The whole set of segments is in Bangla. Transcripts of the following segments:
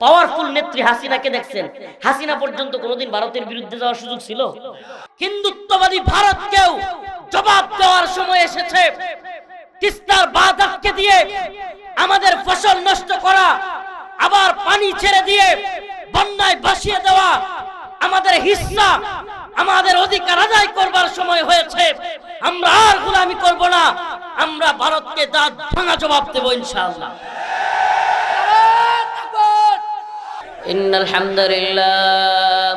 পাওয়ারফুল নেত্রী হাসিনাকে দেখছেন, হাসিনা পর্যন্ত কোনোদিন ভারতের বিরুদ্ধে যাওয়ার সুযোগ ছিল? হিন্দুত্ববাদী ভারতকেও জবাব দেওয়ার সময় এসেছে। তিস্তার বাঁধ আটকে দিয়ে আমাদের ফসল নষ্ট করা, আবার পানি ছেড়ে দিয়ে বন্যায় ভাসিয়ে দেওয়া, আমাদের হিস্সা, আমাদের অধিকার আদায় করবার সময় হয়েছে। আমরা আর গোলামি করব না, আমরা ভারতকে দাঁত ভাঙা জবাব দেব ইনশাআল্লাহ। ইন্নাল হামদুলিল্লাহ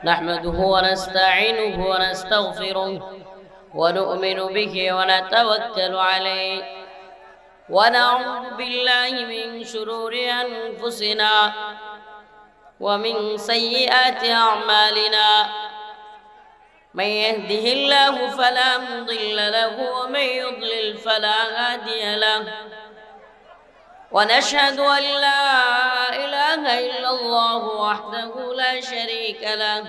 নাহমাদুহু ওয়া নাস্তাঈনুহু ওয়া নাস্তাগফিরুহু ওয়া নু'মিনু বিহি ওয়া নাতাওয়াক্কালু আলাইহি ওয়া না'উযু বিল্লাহি মিন শুরুরি আনফুসিনা ওয়া মিন সাইয়্যাতি আ'মালিনা। من يهده الله فلا مضل له ومن يضلل فلا هادي له ونشهد أن لا إله إلا الله وحده لا شريك له.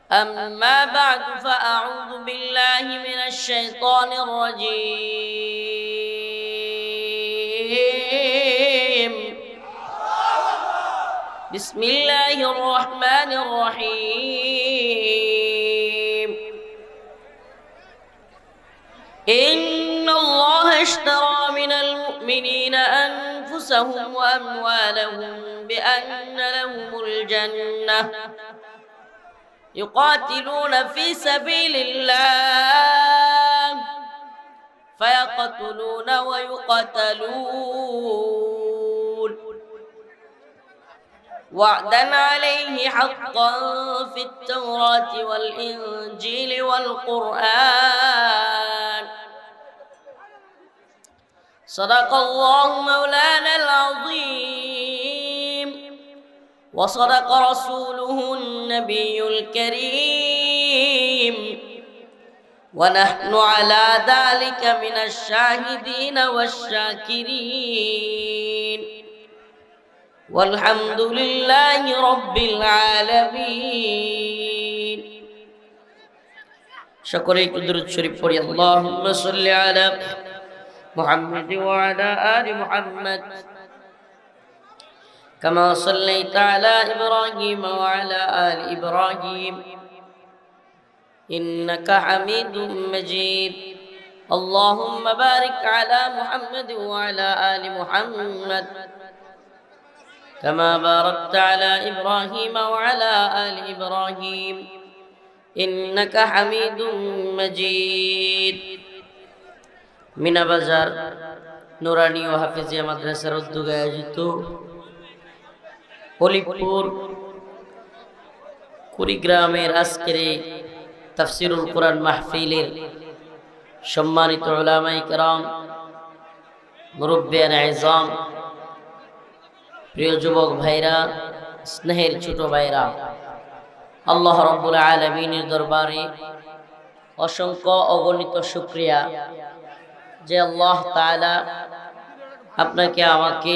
أما بعد فأعوذ بالله من الشيطان الرجيم. بسم الله الرحمن الرحيم. إن الله اشترى من المؤمنين أنفسهم وأموالهم بأن لهم الجنة يقاتلون في سبيل الله فيقتلون ويقتلون وعدا عليه حقا في التوراة والإنجيل والقرآن. صدق الله مولانا العظيم وصدق رسوله النبي الكريم ونحن على ذلك من الشاهدين والشاكرين والحمد لله رب العالمين. شكرا درود شريف পড়ি اللهم صل على محمد وعلى آل محمد كما صليت على إبراهيم وعلى آل إبراهيم إنك حميد مجيد. اللهم بارك على محمد وعلى آل محمد كما باركت على إبراهيم وعلى آل إبراهيم إنك حميد مجيد. মিনা বাজার নুরানি ও হাফিজিয়া মাদ্রাসার উদ্যোগে আয়োজিত হলিপুর কুড়িগ্রামের আজকের তাফসিরুল কোরআন মাহফিলের সম্মানিত উলামায়ে কেরাম, মুরব্বিয়ানে আযম, প্রিয় যুবক ভাইরা, স্নেহের ছোট ভাইরা, আল্লাহ রাব্বুল আলামিনের দরবারে অসংখ্য অগণিত শুকরিয়া যে আল্লাহ তাআলা আপনাকে আমাকে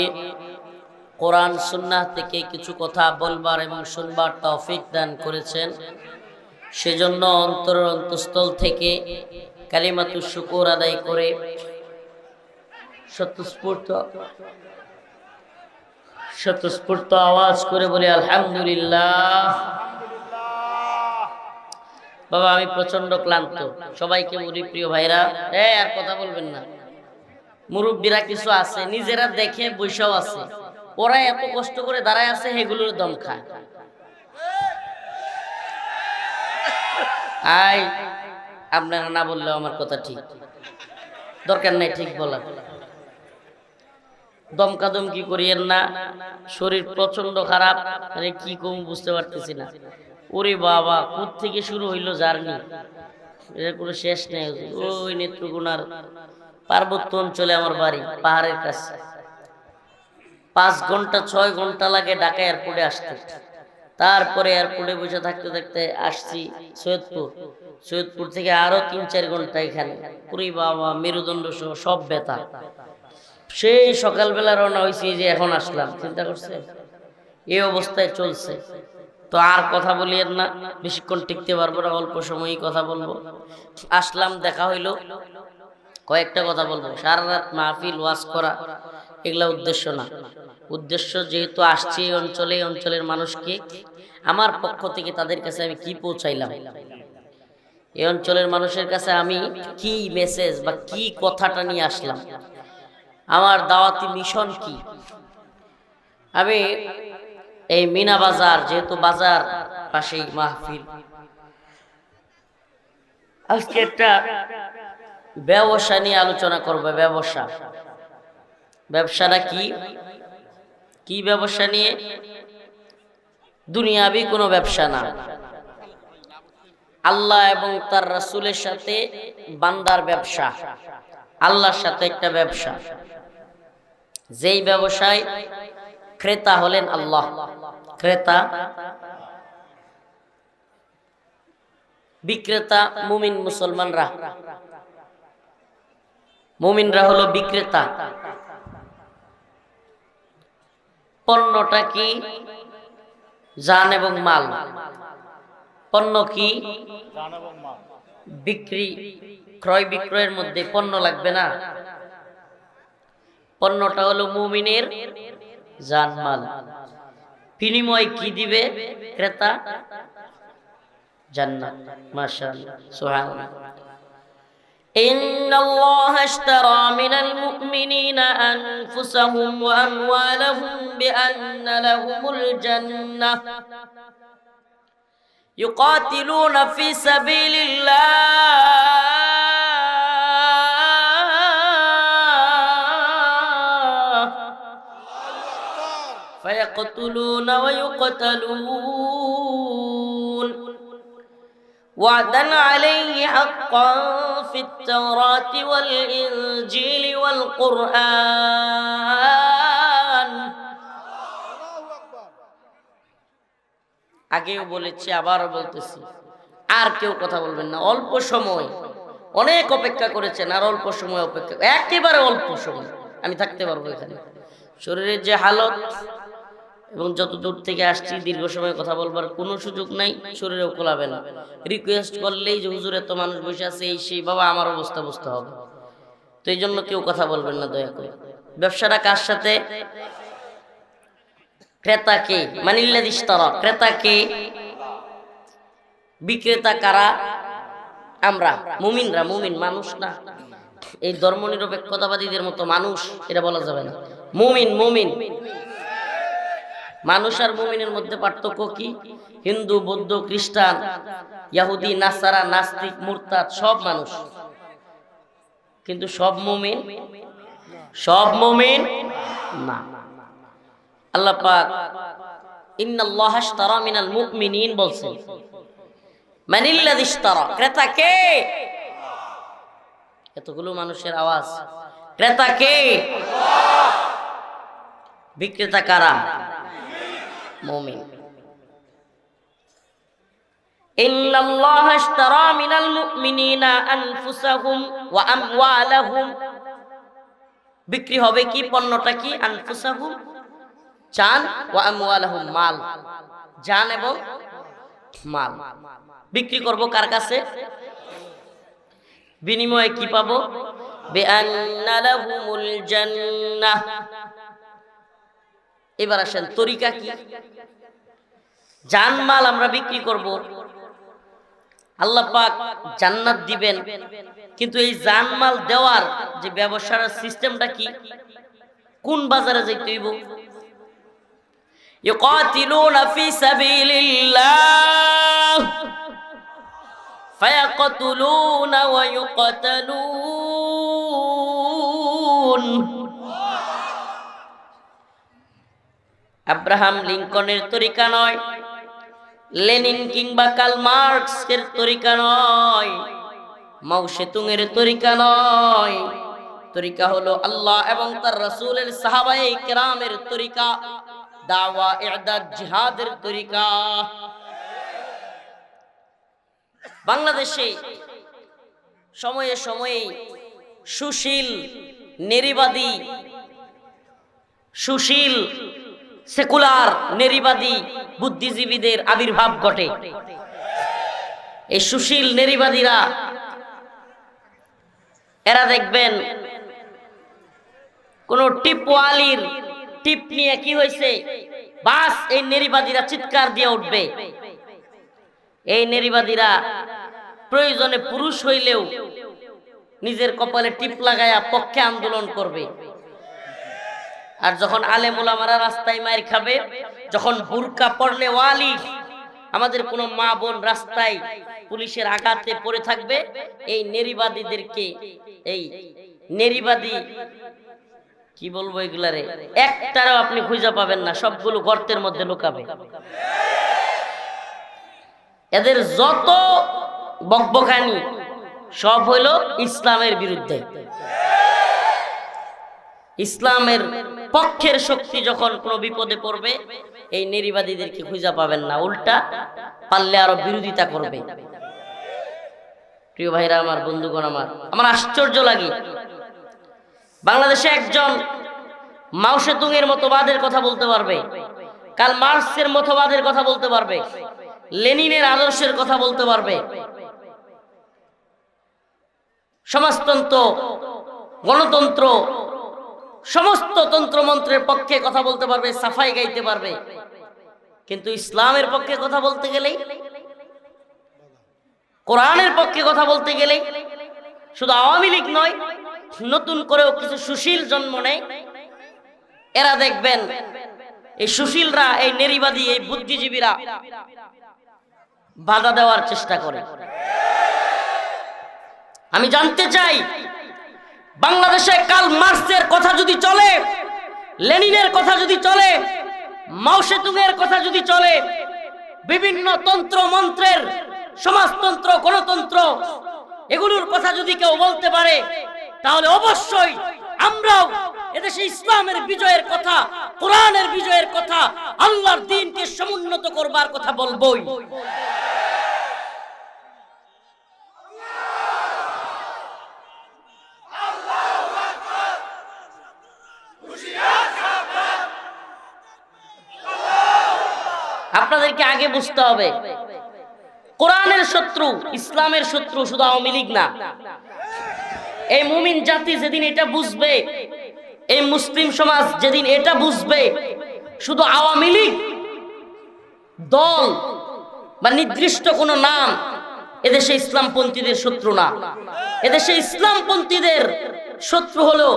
কোরআন সুন্নাহ থেকে কিছু কথা বলবার এবং শুনবার তৌফিক দান করেছেন। সেজন্য অন্তরের অন্তঃস্থল থেকে কালিমাতুশ শুকর আদায় করে স্বতঃস্ফূর্ত আওয়াজ করে বলি আলহামদুলিল্লাহ। বাবা, আমি প্রচন্ড ক্লান্ত। সবাইকে বলি, প্রিয় ভাইরা, আর কথা বলবেন না। মুরব্বীরা কিছু আছে, নিজেরা দেখে বৈশাও আছে, ওরা এত কষ্ট করে দাঁড়ায় আছে, সেগুলোর দম খায়। আপনারা না বললেও আমার কথা ঠিক, দরকার নাই ঠিক বলা। দমকাদমকি করিয়েন না, শরীর প্রচন্ড খারাপ, মানে কি কম বুঝতে পারতেছি না। ওরে বাবা, কোথা থেকে শুরু হইলো জার্নি, এর কোনো শেষ নেই। ওই নেত্রকোনার পার্বত্য অঞ্চলে আমার বাড়ি, পাহাড়ের কাছে। 5 ঘন্টা 6 ঘন্টা লাগে ঢাকা এয়ারপোর্টে আসতে। তারপরে এয়ারপোর্টে বসে থাকতে থাকতে আসছি সৈয়দপুর। সৈয়দপুর থেকে আরো 3-4 ঘন্টা এখানে। ওরে বাবা, মেরুদণ্ড সহ সব ব্যথা। সেই সকালবেলা রওনা হয়েছি, যে এখন আসলাম। চিন্তা করছে এই অবস্থায় চলছে তো আর কথা বলিয়েন না, বেশিক্ষণ টিকতে পারবো না, অল্প সময়ই কথা বলবো। আসলাম, দেখা হইলো, কয়েকটা কথা বলবো। সারা রাত মাহফিল ওয়াজ করা এগুলা উদ্দেশ্য না। উদ্দেশ্য যেহেতু আসছে এই অঞ্চলে, এই অঞ্চলের মানুষকে আমার পক্ষ থেকে তাদের কাছে আমি কি পৌঁছাইলাম, এই অঞ্চলের মানুষের কাছে আমি কি মেসেজ বা কি কথাটা নিয়ে আসলাম, আমার দাওয়াতি মিশন কি। আমি এই মিনা বাজার, যেহেতু বাজার পাশেই মাহফিল, আজকে একটা ব্যবসা নিয়ে আলোচনা করব। ব্যবসাটা কি? কি ব্যবসা নিয়ে? দুনিয়াবি কোনো ব্যবসা না, আল্লাহ এবং তার রাসূলের সাথে বান্দার ব্যবসা, আল্লাহর সাথে একটা ব্যবসা, যেই ব্যবসায় ক্রেতা হলেন আল্লাহ, ক্রেতা, বিক্রেতা মুমিন মুসলমানরা, মুমিনরা হলো বিক্রেতা। পণ্যটা কি? জান এবং মাল। পণ্য কি? বিক্রি, ক্রয় বিক্রয়ের মধ্যে পণ্য লাগবে না? পণ্যটা হলো মুমিনের জান মাল। বিনিময় কি দিবে ক্রেতা? জান্নাত। মাশাআল্লাহ, সুবহানাল্লাহ। ইন্নাল্লাহা আশতারা মিনাল মুমিনিনা আনফুসাহুম ওয়া আমওয়ালাহুম বিআন্না লাহুমুল জান্নাহ ইউকাতিলুনা ফি সাবিলিল্লাহ ফায়াকতুলুনা ওয়া ইউকতালুন وعدا عليه حقا في التوراة والإنجيل والقرآن। আগেও বলেছি, আবারও বলতেছি, আর কেউ কথা বলবেন না। অল্প সময়, অনেক অপেক্ষা করেছেন, আর অল্প সময় অপেক্ষা, একেবারে অল্প সময় আমি থাকতে পারবো এখানে। শরীরের যে হালত এবং যত দূর থেকে আসছি, দীর্ঘ সময় কথা বলবার কোনো সুযোগ নাই, শরীরেও কোলাবে না। রিকোয়েস্ট করলেই যে হুজুর এত মানুষ বসে আছে, এই সেই, বাবা আমার অবস্থা বুঝতে হবে। তো এই জন্য কেউ কথা বলবেন না দয়া করে। ব্যবসাটা কার সাথে? ক্রেতাকে, মানিল্লাযী ইশতারা, ক্রেতাকে। বিক্রেতা কারা? আমরা মুমিনরা। মুমিন মানুষ না, এই ধর্মনিরপেক্ষতাবাদীদের মতো মানুষ এটা বলা যাবে না। মুমিন, মুমিন মানুষ আর মুমিনের মধ্যে পার্থক্য কি? হিন্দু, বৌদ্ধ, খ্রিস্টান, ইহুদি, নাসারা, নাস্তিক, মুরতাদ সব মানুষ, কিন্তু সব মুমিন? সব মুমিন না। আল্লাহ পাক ইন্নাল্লাহা আশতারা মিনাল মুমিনিন বলছেন। মানিল্লাযী ইশতারা, ক্রেতা কে? এতগুলো মানুষের আওয়াজ, ক্রেতা কে? বিক্রেতা কারা? মুমিন। ইন্নাল্লাহা আশতারা মিনাল মুমিনিনা আনফুসাহুম ওয়া আমওয়ালাহুম। বিক্রি হবে কি? পণ্যটা কি? আনফুসাহুম জান, ওয়া আমওয়ালাহুম মাল, জান এবং মাল। বিক্রি করব কার কাছে? বিনিময়ে কি পাবো? বিআন্না লাহুমুল জান্নাহ। এবার আসেন, তরিকা কি? জানমাল আমরা বিক্রি করব, আল্লাহ পাক জান্নাত দিবেন, কিন্তু এই জানমাল দেওয়ার যে ব্যবসার সিস্টেমটা কি? কোন বাজারে যাইতে হইব? ইউকাতিলুনা ফি সাবিলিল্লাহ ফায়াকতুলুনা ওয়া ইউকতালুন। আব্রাহাম লিঙ্কনের তরিকা নয়, লেনিন কিংবা কার্ল মার্কসের তরিকা নয়, মাও সেতুং এর তরিকা নয়। তরিকা হলো আল্লাহ এবং তার রাসূলের সাহাবায়ে কেরামের তরিকা, দাওয়া, ইরদাদ, জিহাদের তরিকা। বাংলাদেশে সময়ে সময়ে সুশীল, নেরিবাদী, সুশীল, সেকুলার, নেরিবাদী বুদ্ধিজীবীদের আবির্ভাব ঘটে। এই সুশীল নেরিবাদীরা, এরা দেখবেন কোন টিপওয়ালির টিপ নিয়ে কি হয়েছে, বাস এই নেরিবাদীরা চিৎকার দিয়ে উঠবে। এই নেরিবাদীরা প্রয়োজনে পুরুষ হইলেও নিজের কপালে টিপ লাগায়া পক্ষে আন্দোলন করবে। আর যখন আলেম ওলামারা রাস্তায় মাইর খাবে, যখন বুরকা পড়লে ওয়ালি আমাদের কোন মা বোন রাস্তায় পুলিশের আঘাতে পড়ে থাকবে, এই নেরিবাদীদেরকে, এই নেরিবাদী কি বলবো এগুলারে, একটারও আপনি খুঁজে পাবেন না, সবগুলো গর্তের মধ্যে লুকাবে। এদের যত বকবকানি সব হইল ইসলামের বিরুদ্ধে। ইসলামের পক্ষের শক্তি যখন কোনো বিপদে পড়বে, এই নেরিবাদীদেরকে খুঁজে পাবেন না, উল্টা পারলে আরো বিরোধিতা করবে। প্রিয় ভাইরা আমার, বন্ধুগণ আমার আশ্চর্য লাগে, বাংলাদেশে একজন মাও সেতুং এর মতবাদের কথা বলতে পারবে, কার্ল মার্কসের মতবাদের কথা বলতে পারবে, লেনিনের আদর্শের কথা বলতে পারবে, সমাজতন্ত্র, গণতন্ত্র, সমস্ত তন্ত্রমন্ত্রের পক্ষে কথা বলতে পারবে, সাফাই গাইতে পারবে, কিন্তু ইসলামের পক্ষে কথা বলতে গেলেই, কোরআনের পক্ষে কথা বলতে গেলেই, শুধু আওয়ামী লীগ নয়, নতুন করেও কিছু সুশীল জন্ম নেয়। এরা দেখবেন এই সুশীলরা, এই নেরিবাদী, এই বুদ্ধিজীবীরা বাধা দেওয়ার চেষ্টা করে। আমি জানতে চাই, বাংলাদেশে কার্ল মার্কসের কথা যদি চলে, লেনিনের কথা যদি চলে, মাও সেতুং এর কথা যদি চলে, বিভিন্ন তন্ত্র মন্ত্রের, সমাজতন্ত্র, গণতন্ত্র, এগুলোর কথা যদি কেউ বলতে পারে, তাহলে অবশ্যই আমরাও এদেশে ইসলামের বিজয়ের কথা, কোরআনের বিজয়ের কথা, আল্লাহর দ্বীনকে সমুন্নত করবার কথা বলবোই। আপনাদেরকে আগে বুঝতে হবে, কোরআনের শত্রু, ইসলামের শত্রু শুধু আওয়ামী লীগ না। এই মুমিন জাতি যেদিন এটা বুঝবে, এই মুসলিম সমাজ যেদিন এটা বুঝবে, শুধু আওয়ামী লীগ দল বা নির্দিষ্ট কোনো নাম এদেশে ইসলামপন্থীদের শত্রু না। এদেশে ইসলামপন্থীদের শত্রু হলো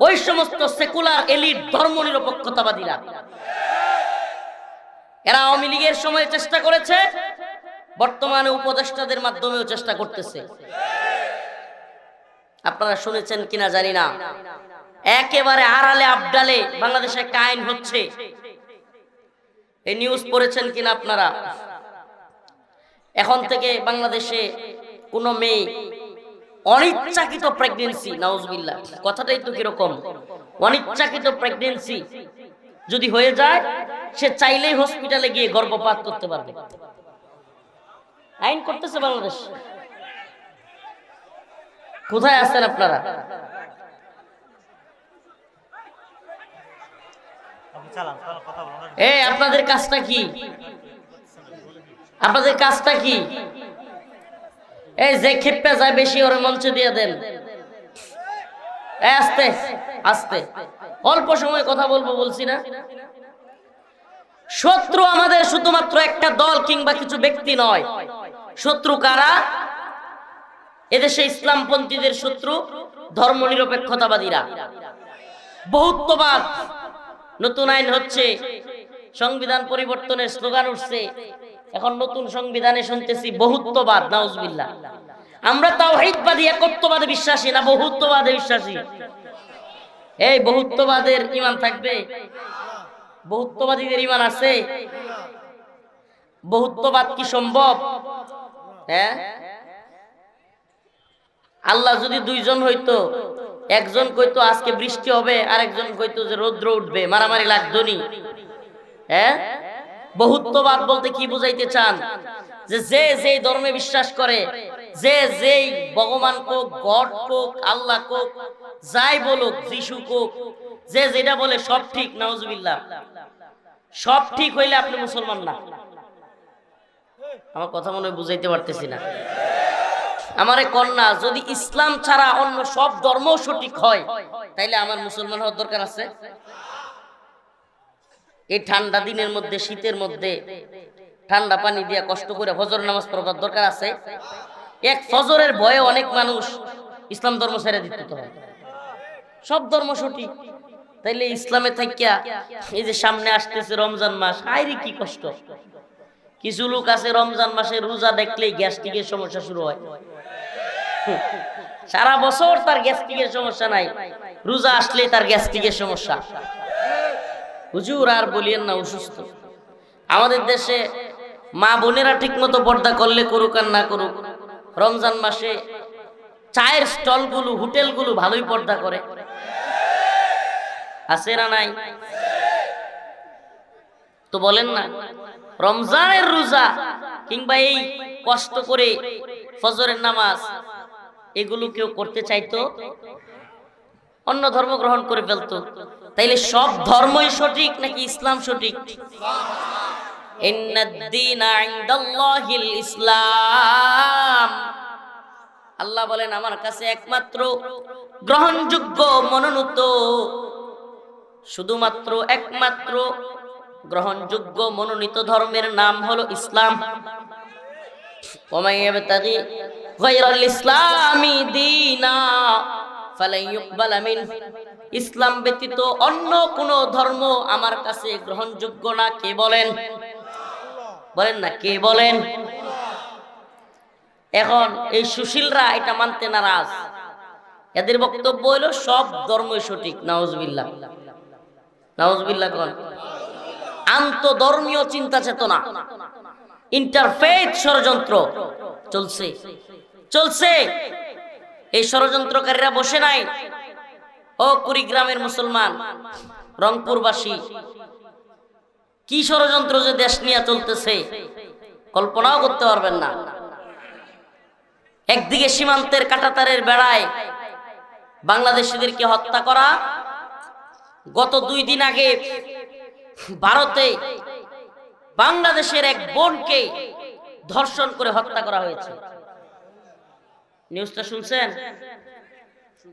ওই সমস্ত সেকুলার এলিট, ধর্মনিরপেক্ষতাবাদীরা। এরা আওয়ামী লীগের সময় চেষ্টা করেছে, বর্তমানে উপদেষ্টাদের মাধ্যমেও চেষ্টা করতেছে। আপনারা শুনেছেন কিনা জানি না, একেবারে আড়ালে আবডালে বাংলাদেশে একটা আইন হচ্ছে, এই নিউজ পড়েছেন কিনা আপনারা? এখন থেকে বাংলাদেশে কোন মেয়ে অনিচ্ছাকৃত প্রেগন্যান্সি, নাউজুবিল্লাহ, কথাটাই তো কিরকম, অনিচ্ছাকৃত প্রেগন্যান্সি যদি হয়ে যায়, সে চাইলেই হসপিটালে গিয়ে গর্ভপাত করতে পারবে। আইন করতেছে বাংলাদেশ। কোথায় আছেন আপনারা? এই আপনাদের কাজটা কি? আপনাদের কাজটা কি? এই যে খেপে যায় বেশি, ওরে মঞ্চে দিয়ে দেন। আস্তে আস্তে, অল্প সময় কথা বলবো বলছি না। শত্রু আমাদের শুধুমাত্র একটা দল কিংবা কিছু ব্যক্তি নয়। শত্রু কারা? এদেশে ইসলামপন্থীদের শত্রু ধর্মনিরপেক্ষতাবাদীরা, বহুত্ববাদ। নতুন আইন হচ্ছে, সংবিধান পরিবর্তনের স্লোগান উঠছে, এখন নতুন সংবিধানে শুনতেছি বহুত্ববাদ। নাউজুবিল্লাহ। আমরা তাওহীদবাদী, একত্ববাদে বিশ্বাসী না, বহুত্ববাদে বিশ্বাসী। এই বহুত্ববাদের ঈমান থাকবে? বহুত্ববাদীদের ঈমান আছে? বহুত্ববাদ কি সম্ভব? হ্যাঁ, আল্লাহ যদি দুইজন হইতো, একজন কইতো আজকে বৃষ্টি হবে, আর একজন কইতো যে রৌদ্র উঠবে, মারামারি লাগতো নি? হ্যাঁ, বহুত্ববাদ বলতে কি বুঝাইতে চান? যে যে যেই ধর্মে বিশ্বাস করে, যে যেই ভগবান কোক, গড কোক, আল্লাহ কোক, যাই বলুক, যিশু কোক, যে যেটা বলে সব ঠিক। নাউজুবিল্লাহ। সব ঠিক হইলে আপনি মুসলমান না। আমার কথা মনে হয় বুঝাইতে পারতেছি না। আমারে কন্যা, যদি ইসলাম ছাড়া অন্য সব ধর্ম সঠিক হয়, তাইলে আমার মুসলমান হওয়ার দরকার আছে? এই ঠান্ডা দিনের মধ্যে, শীতের মধ্যে ঠান্ডা পানি দিয়া কষ্ট করে ফজর নামাজ পড়বার দরকার আছে? এক ফজরের ভয়ে অনেক মানুষ ইসলাম ধর্ম ছেড়ে দিতে হয়। সব ধর্ম সঠিক, তাইলে ইসলামে থাকিয়া এই যে সামনে আসতেছে রমজান মাস, আইরে কি কষ্ট। কিছু লোক আছে রমজান মাসে রোজা দেখলেই গ্যাস্ট্রিকের সমস্যা শুরু হয়। সারা বছর তার গ্যাস্ট্রিকের সমস্যা নাই, রোজা আসলেই তার গ্যাস্ট্রিকের সমস্যা। হুজুর আর বলিয়েন না, অসুস্থ। আমাদের দেশে মা বোনেরা ঠিক মতো পর্দা করলে করুক আর না করুক, রমজান মাসে চায়ের স্টলগুলো, হোটেলগুলো ভালোই পর্দা করে, আছে না নাই? তো বলেন না, রমজানের রোজা কিংবা এই কষ্ট করে ফজরের নামাজ এগুলো কেউ করতে চাইতো? অন্য ধর্ম গ্রহণ করে ফেলতো। তাইলে সব ধর্মই সঠিক নাকি ইসলাম সঠিক? ইন্নাদ-দীনা ইনদাল্লাহিল ইসলাম। আল্লাহ বলেন আমার কাছে একমাত্র গ্রহণযোগ্য, মনোনীত, শুধুমাত্র একমাত্র গ্রহণযোগ্য মনোনীত ধর্মের নাম হলো ইসলাম। ওয়া ইয়াবতাগি গায়রাল ইসলামি দীনা ফালান ইউকবালা মিন। ইসলাম ব্যতীত অন্য কোন ধর্ম আমার কাছে গ্রহণযোগ্য না। কে বলেন? বলেন না, কে বলেন? এখন এই সুশীলরা এটা মানতে নারাজ। এদের বক্তব্য হলো সব ধর্মই সঠিক। নাউজুবিল্লাহ, নাউজুবিল্লাহ। কোন আন্তধর্মীয় চিন্তা চেতনা, ইন্টারফেথ ষড়যন্ত্র চলছে, চলছে। এই ষড়যন্ত্রকারীরা বসে নাই। ও কুড়িগ্রামের মুসলমান, রংপুরবাসী, কি ষড়যন্ত্র যে দেশ নিয়ে চলতেছে কল্পনাও করতে পারবেন না। একদিকে সীমান্তের কাঁটাতারের বেড়ায় বাংলাদেশিদেরকে হত্যা করা। গত 2 দিন আগে ভারতে বাংলাদেশের এক বোনকে ধর্ষণ করে হত্যা করা হয়েছে। নিউজটা শুনছেন?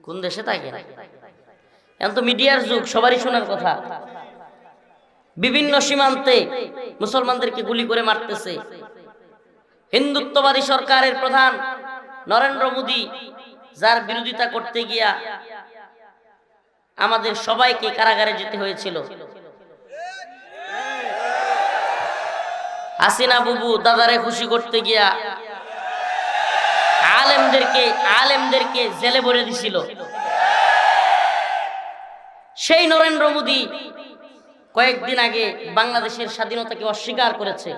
কোন দেশে থাকে? এখন তো মিডিয়ার যুগ, সবারই শোনার কথা। বিভিন্ন সীমান্তে মুসলমানদেরকে গুলি করে মারতেছে। হিন্দুত্ববাদী সরকারের প্রধান নরেন্দ্র মোদী, যার বিরোধিতা করতে গিয়া আমাদের সবাইকে কারাগারে যেতে হয়েছিল। হাসিনা বুবু দাদারে খুশি করতে গিয়া আলেমদেরকে জেলে ভরে দিছিল। সেই নরেন্দ্র মোদী কয়েকদিন আগে বাংলাদেশের স্বাধীনতাকে অস্বীকার করেছে।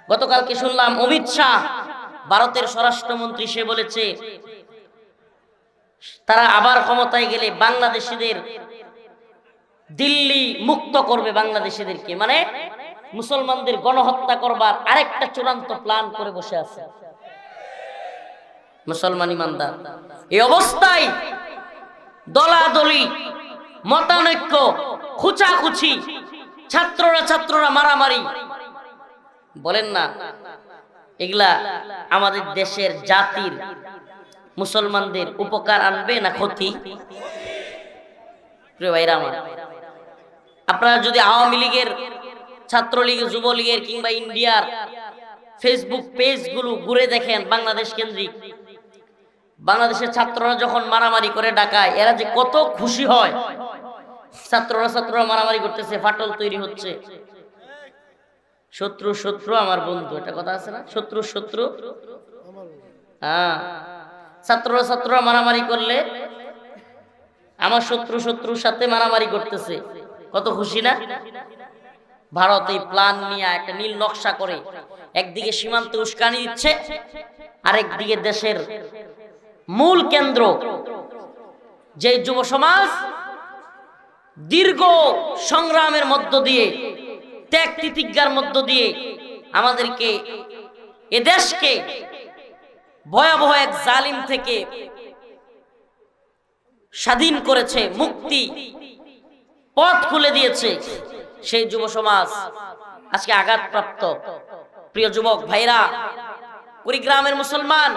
গতকালকে শুনলাম অমিত শাহ, ভারতের স্বরাষ্ট্রমন্ত্রী, সে বলেছে তারা আবার ক্ষমতায় গেলে বাংলাদেশিদের দিল্লি মুক্ত করবে। বাংলাদেশিদেরকে মানে মুসলমানদের গণহত্যা করবার আরেকটা চূড়ান্ত প্ল্যান করে বসে আছে মুসলমান ইমানদার। এই অবস্থায় দলাদলি, মতানৈক্য, খুচাখুচি, ছাত্ররা মারামারি, বলেন না এগুলা আমাদের দেশের জাতির, মুসলমানদের উপকার আনবে না ক্ষতি? প্রিয় ভাইরা আমার, আপনারা যদি আওয়ামী লীগের, ছাত্রলীগের, যুবলীগের কিংবা ইন্ডিয়ার ফেসবুক পেজগুলো ঘুরে দেখেন, বাংলাদেশ কেন্দ্রিক, বাংলাদেশের ছাত্ররা যখন মারামারি করে ডাকায়, এরা যে কত খুশি হয়। ছাত্ররা মারামারি করতেছে, ফাটল তৈরি হচ্ছে। শত্রু আমার বন্ধু, এটা কথা আছে না? শত্রু হ্যাঁ, ছাত্ররা মারামারি করলে আমার শত্রুর সাথে মারামারি করতেছে, কত খুশি না? ভারত এই প্ল্যান নিয়ে একটা নীল নকশা করে একদিকে সীমান্তে উস্কানি দিচ্ছে, আরেকদিকে দেশের মূল কেন্দ্র যে যুব সমাজ দীর্ঘ সংগ্রামের মধ্য দিয়ে, ত্যাগ তিতিজ্ঞার মধ্য দিয়ে আমাদেরকে, এদেশকে ভয়াবহ এক জালিম থেকে স্বাধীন করেছে, মুক্তি পথ খুলে দিয়েছে, সেই যুব সমাজ আজকে আঘাতপ্রাপ্ত। প্রিয় যুবক ভাইরা, কুড়িগ্রামের মুসলমান,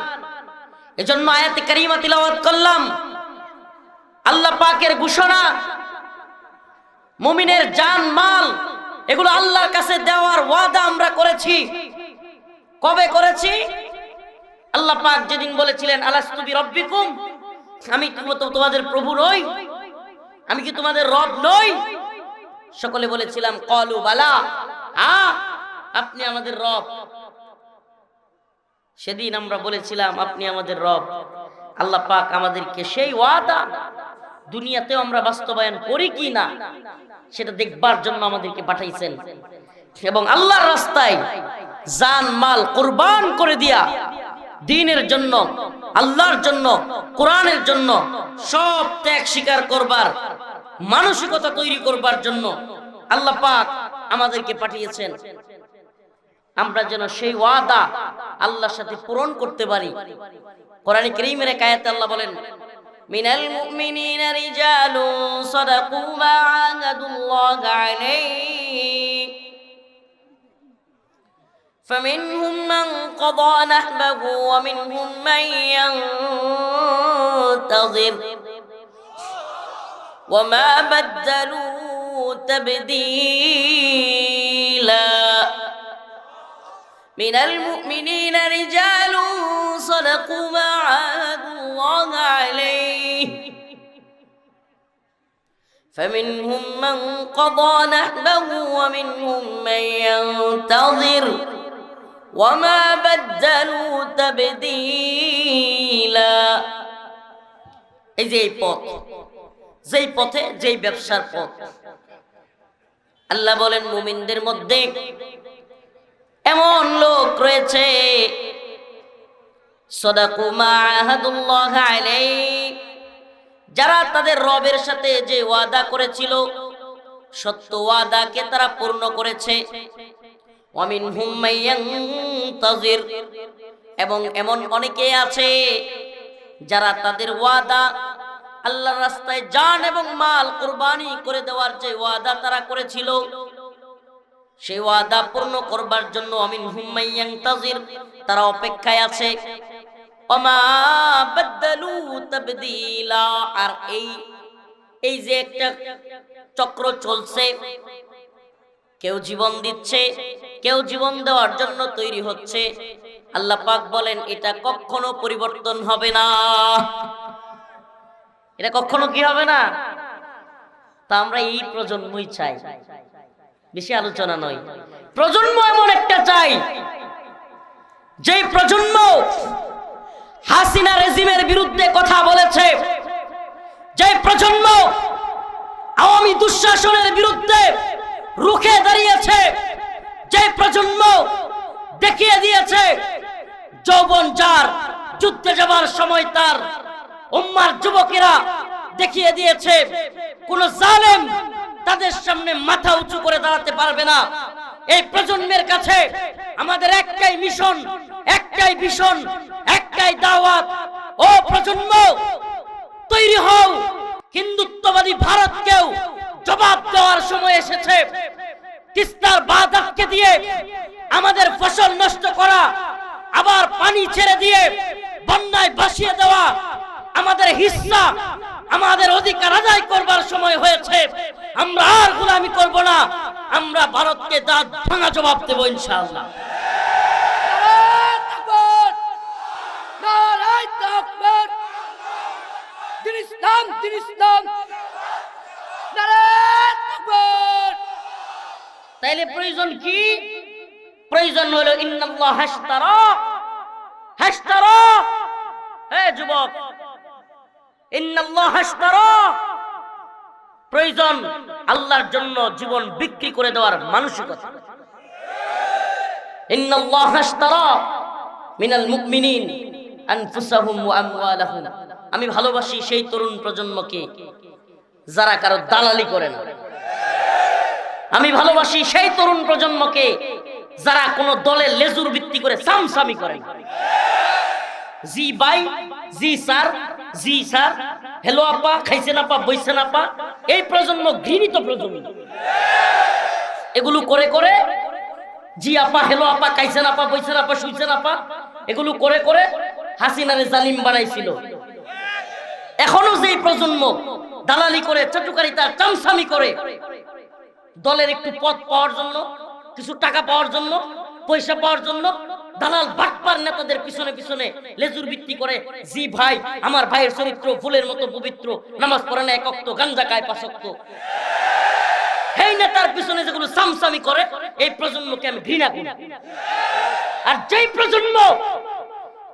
এজন্য আয়াতে কারিমা তিলাওয়াত করলাম। আল্লাহ পাকের ঘোষণা, মুমিনের জান মাল এগুলো আল্লাহর কাছে দেওয়ার ওয়াদা আমরা করেছি। কবে করেছি? আল্লাহ পাক যেদিন বলেছিলেন আলাস্তু বিরাব্বিকুম, আমি কি তোমাদের প্রভু নই? আমি কি তোমাদের রব নই? সকলে বলেছিলাম ক্বালু বালা, হ্যাঁ আপনি আমাদের রব। সেদিন আমরা বলেছিলাম আপনি আমাদের রব। আল্লাহ পাক আমাদেরকে সেই ওয়াদা দুনিয়াতেও আমরা বাস্তবায়ন করি কি না সেটা দেখবার জন্য আমাদেরকে পাঠাইছেন, এবং আল্লাহর রাস্তায় জান মাল কুরবান করে দিয়া দ্বীনের জন্য, আল্লাহর জন্য, কোরআনের জন্য সব ত্যাগ স্বীকার করবার মানসিকতা তৈরি করবার জন্য আল্লাহ পাক আমাদেরকে পাঠিয়েছেন। আমরা যেন সেই ওয়াদা আল্লাহর সাথে পূরণ করতে পারি। কোরআনে কারীমের এক আয়াতে আল্লাহ বলেন, মিনাল মুমিনিনা রিজালুন সাদাকু মা আহাদুল্লাহ আলাইহি فمنهم من قضى نحبه ومنهم من ينتظر وما بدلوا تبديلا من المؤمنين رجال صدقوا ما عاهدوا الله عليه فمنهم من قضى نحبه ومنهم من ينتظر وما بدلوا تبديلا। এই যে পথ, যেই পথে, যেই ব্যবসার পথ, আল্লাহ বলেন মুমিনদের মধ্যে এমন লোক রয়েছে সাদাকু মা আহাদুল্লাহ আলাইহি, যারা তাদের রবের সাথে যে ওয়াদা করেছিল সত্য ওয়াদাকে তারা পূর্ণ করেছে। ওয়ামিনহুম মাইয়ানতাজির, এবং এমন অনেকে আছে যারা তাদের ওয়াদা আল্লাহর রাস্তায় জান এবং মাল কুরবানি করে দেওয়ার যে ওয়াদা তারা করেছিল সেই ওয়াদা পূর্ণ করবার জন্য ওয়ামিনহুম মাইয়ানতাজির, তারা অপেক্ষায় আছে। ওমা বাদদালু তাবদীলা, আর এই যে একটা চক্র চলছে, কেউ জীবন দিচ্ছে, কেউ জীবন দেওয়ার জন্য তৈরি হচ্ছে, আল্লাহ পাক বলেন এটা কখনো পরিবর্তন হবে না। এটা কখনো কি হবে না? তা আমরা এই প্রজন্মই চাই, বেশি আলোচনা নয়। প্রজন্ম এমন একটা চাই যে প্রজন্ম হাসিনা রেজিমের বিরুদ্ধে কথা বলেছে, যে প্রজন্ম আওয়ামী দুঃশাসনের বিরুদ্ধে রুখে দাঁড়িয়েছে, যে প্রজন্ম দেখিয়ে দিয়েছে যৌবন যার যুদ্ধে যাবার সময় তার উম্মার যুবকেরা দেখিয়ে দিয়েছে কোন জালেম তাদের সামনে মাথা উঁচু করে দাঁড়াতে পারবে না। এই প্রজন্মের কাছে আমাদের একটাই মিশন, একটাই ভিশন, একটাই দাওয়াত। ও প্রজন্ম, তৈরি হও, হিন্দুত্ববাদী ভারতকেও জবাব দেওয়ার সময় এসেছে। তিস্তার বাঁধ আটকে দিয়ে আমাদের ফসল নষ্ট করা, আবার পানি ছেড়ে দিয়ে বন্যায় ভাসিয়ে দেওয়া, আমাদের হিস্সা, আমাদের অধিকার আদায় করবার সময় হয়েছে। আমরা আর গোলামি করব না, আমরা ভারতকে দাঁত ভাঙা জবাব দেব ইনশাআল্লাহ। তাইলে প্রয়োজন কি? প্রয়োজন হলো ইন্নাল্লাহ হাশতারা, হে যুবক, ইন্নাল্লাহ হাশতারা, প্রয়োজন আল্লাহর জন্য জীবন বিক্রি করে দেওয়ার মানসিকতা। ইন্নাল্লাহ হাশতারা মিনাল মুমিনিন আনফুসাহুম ওয়া আমওয়ালাহুম, আমি ভালোবাসি সেই তরুণ প্রজন্মকে যারা কারো দালালি করে না। আমি ভালোবাসি সেই তরুণ প্রজন্মকে যারা কোন দলের লেজুর ভিত্তি করে সামসামি করে। জি ভাই, জি স্যার, জি স্যার, হ্যালো আপা, খাইছেন আপা, বইছেন আপা, এই প্রজন্ম ঘৃণিত প্রজন্ম। এগুলো করে করে জি আপা, হ্যালো আপা, খাইছেন আপা, বইছেন আপা, শুইছেন আপা, এগুলো করে করে হাসিনারে জালিম বানাইছিল। এখনো যেই প্রজন্ম দালালি করে, চাটুকারিতা, চামসামি করে, দলের একটু পদ পাওয়ার জন্য, কিছু টাকা পাওয়ার জন্য, পয়সা পাওয়ার জন্য দালাল বাটপার নেতাদের পিছনে পিছনে লেজুর ভিত্তি করে। জি ভাই, আমার ভাইয়ের চরিত্র ফুলের মতো পবিত্র, নামাজ পড়ে না 1 ওয়াক্ত, গাঞ্জা খায় 5 ওয়াক্ত। এই নেতার পিছনে যেগুলো সামসামি করে, এই প্রজন্মকে আমি ঘৃণা করি। আর যেই প্রজন্ম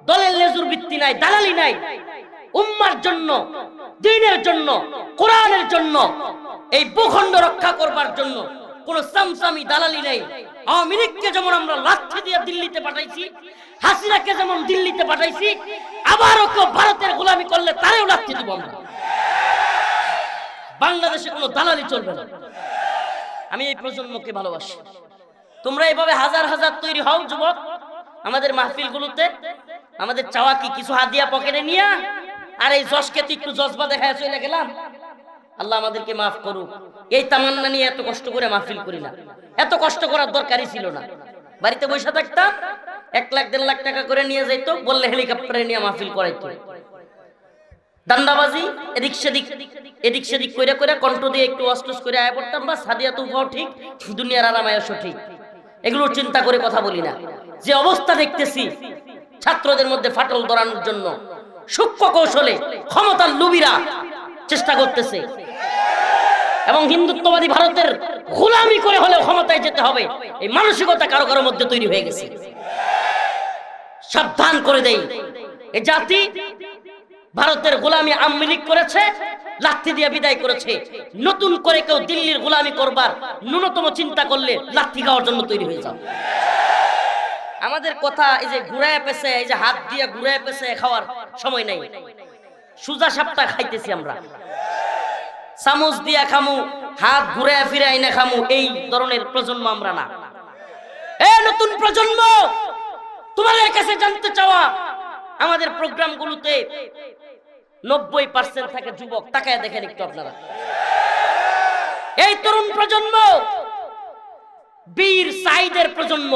দলের লেজুর ভিত্তি নাই, দালালি নাই, উম্মার জন্য, দ্বীনের জন্য, কোরআনের জন্য, এই ভূখণ্ড রক্ষা করবার জন্য কোন সামসামি দালালি নেই। আওয়ামী লীগকে যেমন আমরা লাঠি দিয়ে দিল্লিতে পাঠাইছি, হাসিনাকে যেমন দিল্লিতে পাঠাইছি, আবারও কেউ ভারতের গোলামি করলে তারেও লাঠি দিব আমরা। বাংলাদেশে কোনো দালালি চলবে না। আমি এই প্রজন্মকে ভালোবাসি। তোমরা এইভাবে হাজার হাজার তৈরি হও যুবক। আমাদের মাহফিলগুলোতে আমাদের চাওয়া কি? কিছু হাদিয়া পকেটে নিয়ে আর এই যশকে একটু জজবা দেখায় চলে গেলাম। আল্লাহ আমাদেরকে মাফ করুক। এই তামান্না নিয়ে এত কষ্ট করে মাহফিল করি না। এত কষ্ট করার দরকারই ছিল না। বাড়িতে বসে থাকতাম, 1 লাখ 1.5 লাখ টাকা করে নিয়ে যাইতো, বললে হেলিকপ্টারে নিয়ে মাহফিল করাইতো। দান্দাবাজি এদিক সেদিক কইরা কইরা কণ্ঠ দিয়ে একটু অস্টস করে আয় পড়তাম, বাস হাদিয়া তুফাও ঠিক, দুনিয়ার আরামায়াসও ঠিক। এগুলো চিন্তা করে কথা বলি না। যে অবস্থা দেখতেছি ছাত্রদের মধ্যে ফাটল ধরানোর জন্য সূক্ষ্ম কৌশলে ক্ষমতার লুবিরা চেষ্টা করতেছে, এবং হিন্দুত্ববাদী ভারতের গোলামি করে হলেও ক্ষমতায় যেতে হবে, এই মানসিকতা কারো কারো মধ্যে তৈরি হয়ে গেছে। সাবধান করে দেই, এই জাতি ভারতের গোলামি আওয়ামী লীগ করেছে, লাঠি দিয়ে বিদায় করেছে। নতুন করে কেউ দিল্লির গোলামি করবার ন্যূনতম চিন্তা করলে লাঠি খাওয়ার জন্য তৈরি হয়ে যাও। আমাদের কথা এই যে ঘুরায় পেছে, এই যে হাত দিয়ে ঘুরায় পেছে খাওয়ার সময় নাই। সুজা সাপটা খাইতেছি আমরা, চামচ দিয়া খামু, হাত ঘুরায় ফিরাই না খামু, এই ধরনের প্রজন্ম আমরা না। এই নতুন প্রজন্ম, তোমাদের কাছে জানতে চাওয়া, আমাদের প্রোগ্রামগুলোতে 90% থাকে যুবক। তাকায় দেখেন একটু আপনারা। এই তরুণ প্রজন্ম বীর সাইদের প্রজন্ম,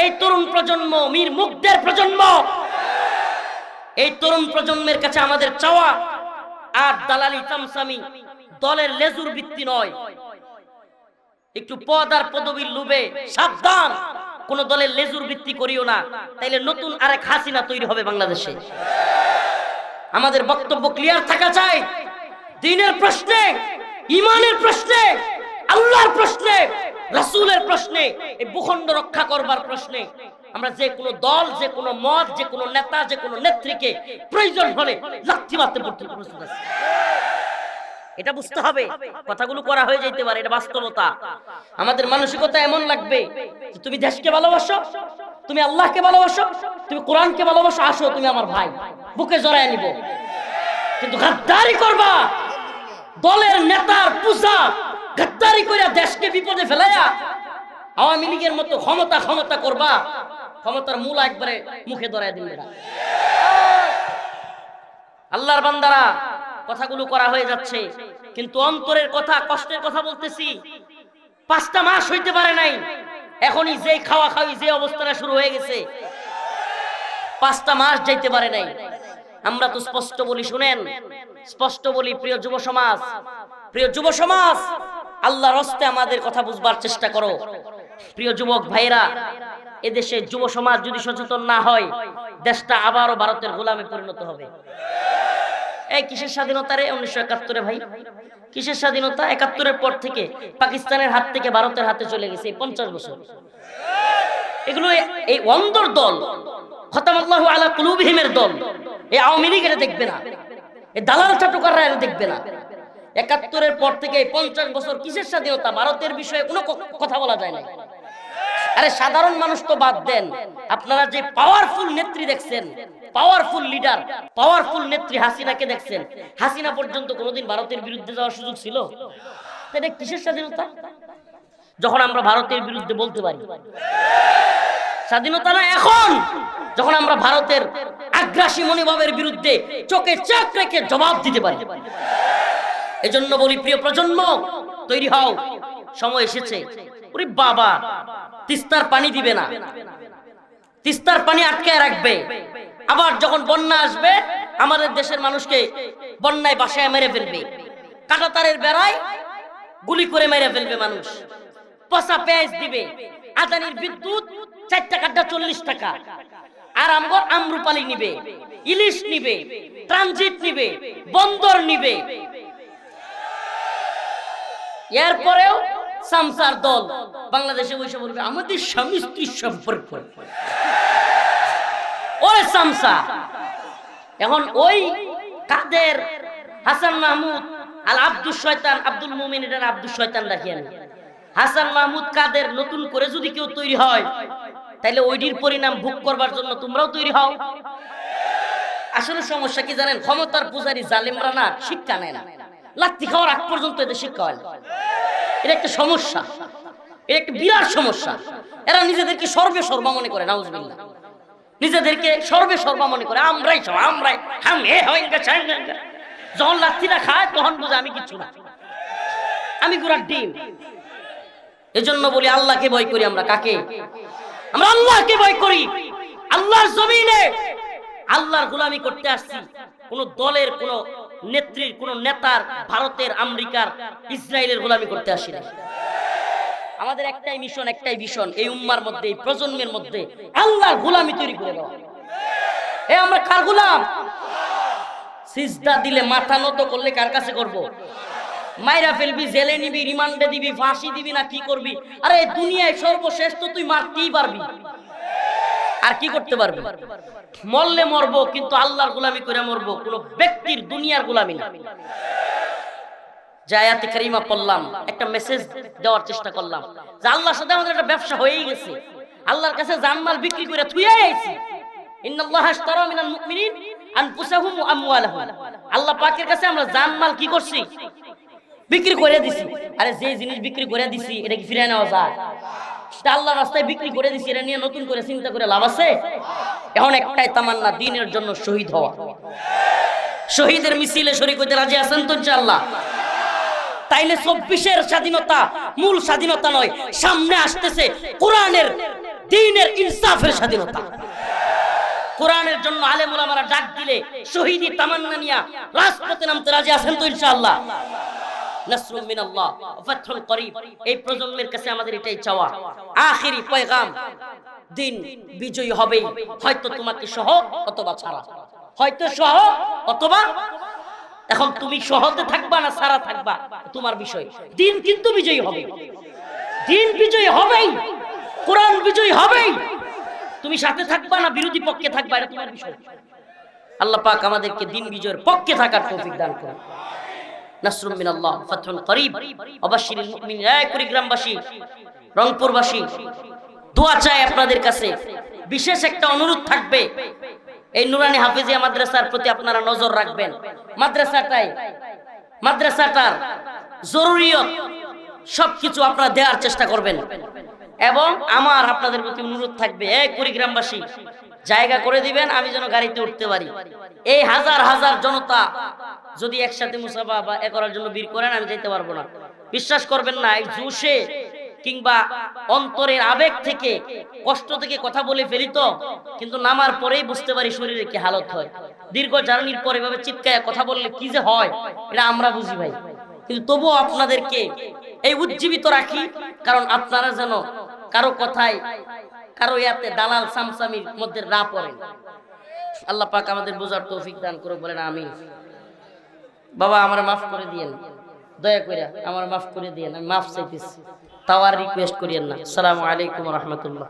এই তরুণ প্রজন্ম মীর মুগ্ধের প্রজন্ম। এই তরুণ প্রজন্মের কাছে আমাদের চাওয়া আর দালালি চামচামি দলের লেজুর ভিত্তি নয়। একটু পদ আর পদবীর লোভে সাবধান, কোন দলের লেজুর ভিত্তি করিও না, তাইলে নতুন আরেক হাসিনা তৈরি হবে বাংলাদেশে। আমাদের বক্তব্য ক্লিয়ার থাকা চাই। দ্বীনের প্রশ্নে, ঈমানের প্রশ্নে, আল্লাহর প্রশ্নে, রাসূলের প্রশ্নে, এই ভূখণ্ড রক্ষা করবার প্রশ্নে আমরা যে কোনো দল, যে কোনো মত, যে কোনো নেতা, যে কোনো নেত্রীকে প্রয়োজন হলে লাথি মারতে প্রস্তুত আছি। এটা বুঝতে হবে। কথাগুলো করা হয়ে যেতে পারে, এটা বাস্তবতা। আমাদের মানসিকতা এমন লাগবে যে তুমি দেশকে ভালোবাসো, তুমি আল্লাহকে ভালোবাসো, তুমি কোরআনকে ভালোবাসো, আসো তুমি আমার ভাই, বুকে জড়ায় নিব। কিন্তু গাদ্দারি করবা, দলের নেতার পূজা গাদ্দারি করে দেশকে বিপদে ফেলাইয়া আওয়ামী লীগের মতো ক্ষমতা ক্ষমতা করবা, ক্ষমতার মূল একবারে মুখে ধরায় দিবে না। আল্লাহর বান্দারা, কথাগুলো করা হয়ে যাচ্ছে, কিন্তু অন্তরের কথা, কষ্টের কথা বলতেছি। 5টা মাস হইতে পারে নাই, এখনই যে খাওয়া খাওয়ি, যে অবস্থাটা শুরু হয়ে গেছে, 5টা মাস যাইতে পারে নাই। আমরা তো স্পষ্ট বলি, শুনেন, স্পষ্ট বলি, প্রিয় যুব সমাজ, প্রিয় যুব সমাজ, আল্লাহর রাস্তায় আমাদের কথা বুঝবার চেষ্টা করো। প্রিয় যুবক ভাইরা, এদেশে যুব সমাজ যদি সচেতন না হয়, দেশটা আবারও ভারতের গোলামে পরিণত হবে। এই কিসের স্বাধীনতা রে? 1971 ভাই, কিসের স্বাধীনতা? 71-এর পর থেকে পাকিস্তানের হাত থেকে ভারতের হাতে চলে গেছে 50 বছর। এগুলো এই অন্ধর দল, খতামাল্লাহু আলা কুলুবিহিমের দল, এই আওয়ামী লীগ এটা দেখবে না, এই দালাল চাটুকাররা এটা দেখবে না। 71-এর পর থেকে 50 বছর কিসের স্বাধীনতা? ভারতের বিষয়ে কোনো কথা বলা যায় না। আরে সাধারণ মানুষ তো বাদ দেন, আপনারা যে পাওয়ারফুল নেত্রী দেখছেন, পাওয়ারফুল লিডার, পাওয়ারফুল নেত্রী হাসিনাকে দেখছেন, হাসিনা পর্যন্ত কোনোদিন ভারতের বিরুদ্ধে যাওয়ার সুযোগ ছিল? এটা কিসের স্বাধীনতা? যখন আমরা ভারতের বিরুদ্ধে বলতে পারি, স্বাধীনতা না এখন, যখন আমরা ভারতের আগ্রাসী মনোভাবের বিরুদ্ধে চোখে চোখ রেখে জবাব দিতে পারি। এজন্য বলি, প্রিয় প্রজন্ম, তৈরি হও, সময় এসেছে। ওরে বাবা, তিস্তার পানি দিবে না, তিস্তার পানি আটকে রাখবে। আবার যখন বন্যা আসবে, আমাদের দেশের মানুষকে বন্যায় বাসায় মেরে ফেলবে। কাঁটাতারের বেড়ায় গুলি করে মেরে ফেলবে মানুষ, পচা পেঁয়াজ দিবে, আদানির বিদ্যুৎ 4 টাকাটা 40 টাকা, আর আমগর আমরুপালি নিবে, ইলিশ নিবে, ট্রানজিট নিবে, বন্দর নিবে। এরপরেও সামসার দল বাংলাদেশে বসে বলবে আমাদের স্বামী স্ত্রীর সম্পর্ক। ওই সামসা এখন ওই কাদের হাসান মাহমুদ আল আব্দুল শয়তান, আব্দুল মুমিন এর আব্দুল শয়তান রাখিয়েন। হাসান মাহমুদ কাদের নতুন করে যদি কেউ তৈরি হয় তাহলে ওইটির পরিণাম ভোগ করবার জন্য তোমরাও তৈরি হও। আসলে সমস্যা কি জানেন? ক্ষমতার পূজারী জালেমরা না শিক্ষা নেয় না, লাত্তি খাওয়ার আগ পর্যন্ত এদের শিক্ষা হয় না। এটা একটা সমস্যা, এটা একটা বিরাট সমস্যা। এরা নিজেদেরকে সর্বে সর্বা মনে করে, নাউজুবিল্লাহ, নিজেদেরকে সর্বে সর্বা মনে করে আমরাই সব, আমরাই যখন লাত্তিটা খায় তখন বুঝে আমি কিছু না, আমি গুড়ার ডিম। এজন্য বলি আল্লাহকে ভয় করি আমরা। কাকে? আমরা আল্লাহকে ভয় করি। আল্লাহর জমিনে আল্লাহর গোলামি করতে আসছি। কোন দলের, কোন নেত্রীর, কোন নেতার, ভারতের, আমেরিকার, ইসরায়েলের গোলামি করতে আসি না। আমাদের একটাই মিশন, একটাই ভিশন, এই উম্মার মধ্যে, এই প্রজন্মের মধ্যে আল্লাহর গোলামি তৈরি করে দেওয়া। আমরা কার গোলাম? সিজদা দিলে, মাথা নত করলে কার কাছে করব? মাইরা ফেলবি, জেলে নিবি, রিমান্ডে দিবি, ফাঁসি দিবি, না কি করবি? আরে দুনিয়ায় সর্বশেষ তো তুই মারতেই পারবি, আর কি করতে পারবি? মরলে মরবো, কিন্তু আল্লাহর গোলামি করে মরবো, কোন ব্যক্তির, দুনিয়ার গোলামি না। যে আয়াতে কারিমা পড়লাম, একটা মেসেজ দেওয়ার চেষ্টা করলাম যে আল্লাহর সাথে আমাদের একটা ব্যবসা হয়েই গেছে। আল্লাহর কাছে জানমাল বিক্রি করে থুয়ে আইছি। ইন্নাল্লাহা আশতারা মিনাল মুমিনিন আনফুসাহুম ওয়া আমওয়ালাহুম। আল্লাহ পাকের কাছে আমরা জানমাল কি করছি? বিক্রি করে দিছি। আরে যে জিনিস বিক্রি করে দিছি এটা কি ফিরে নেওয়া যায়? সেটা আল্লাহর রাস্তায় বিক্রি করে দিছি, এটা নিয়ে নতুন করে চিন্তা করে লাভ আছে? এখন একটাই তামান্না, দ্বীনের জন্য শহীদ হওয়া। শহীদের মিছিলে শরীক হইতে রাজি আছেন তো ইনশাআল্লাহ? তাইলে 24-এর স্বাধীনতা মূল স্বাধীনতা নয়, সামনে আসতেছে কোরআনের, দ্বীনের, ইনসাফের স্বাধীনতা। কোরআনের জন্য আলেম ওলামারা ডাক দিলে শহীদি তামান্না নিয়া রাজপথে নামতে রাজি আছেন তো ইনশাআল্লাহ? নাসরুম মিনাল্লাহ ওয়া ফাতহুন করিব। এই প্রজন্মের কাছে আমাদের এটাই চাওয়া, আখেরি পয়গাম, দিন বিজয়ী হবে, হয়তো তোমাকে সহ অথবা ছাড়া, হয়তো সহ অথবা। এখন তুমি সহতে থাকবা না ছাড়া থাকবা তোমার বিষয়, দিন কিন্তু বিজয়ী হবে, দিন বিজয়ী হবেই, কোরআন বিজয়ী হবেই। তুমি সাথে থাকবা না বিরোধী পক্ষে থাকবা, এটা তোমার বিষয়। আল্লাহ পাক আমাদেরকে দিন বিজয়ের পক্ষে থাকার তৌফিক দান করুন। নাসরুম মিনাল্লাহ ফাতহুন করিব ওয়াবাশশিরিল মুমিনিন। এই কুড়িগ্রামবাসী, রংপুরবাসী, দোয়া চাই আপনাদের কাছে। বিশেষ একটা অনুরোধ থাকবে, এই নুরানি হাফেজিয়া মাদ্রাসার প্রতি আপনারা নজর রাখবেন। মাদ্রাসাটার জরুরিয়ত সবকিছু আপনারা দেওয়ার চেষ্টা করবেন। এবং আমার আপনাদের প্রতি অনুরোধ থাকবে, এই কুড়িগ্রামবাসী, জায়গা করে দিবেন আমি যেন গাড়িতে উঠতে পারি। এই হাজার হাজার জনতা যদি একসাথে মুসাফা বা এ করার জন্য ভিড় করেন, আমি যেতে পারবো না। বিশ্বাস করবেন না, এই জোশে কিংবা অন্তরের আবেগ থেকে, কষ্ট থেকে কথা বলে ফেলি তো, কিন্তু নামার পরেই বুঝতে পারি শরীরে কি হালত হয়। দীর্ঘ জার্নির পরে এভাবে চিৎকায় কথা বললে কি যে হয় এটা আমরা বুঝি ভাই। কিন্তু তবুও আপনাদেরকে এই উজ্জীবিত রাখি, কারণ আপনারা যেন কারো কথায়, কারো ইয়াতে দালাল সামসামির মধ্যে না পড়েন। আল্লাহ পাক আমাদের বোঝার তৌফিক দান করে, বলেন আমিন। বাবা আমার মাফ করে দিয়েন, দয়া করে আমার মাফ করে দিয়েন, আমি মাফ চাইতেছি, তাও আর রিকোয়েস্ট করিয়েন না। আসসালামু আলাইকুম ওয়া রাহমাতুল্লাহ।